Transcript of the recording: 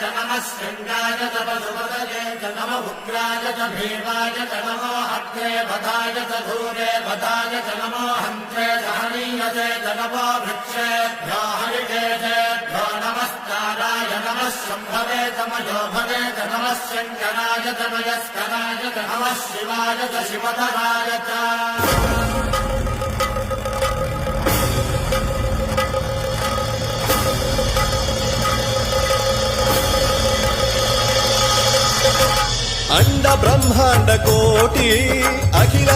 च नमः शृङ्गाय च पशुपतये च नमः उग्राय च भीमाय च नमो अग्रे वधाय च धूरे वधाय च नमो हन्त्रे च हनीयते च नमो वृक्षेभ्यो हरिकेशेभ्यो नमस्काराय नमः शम्भवे च मयोभवे च नमः शङ्कराय च मयस्कराय च नमः शिवाय च शिवधराय च अंड ब्रह्मांड कोटि अखिल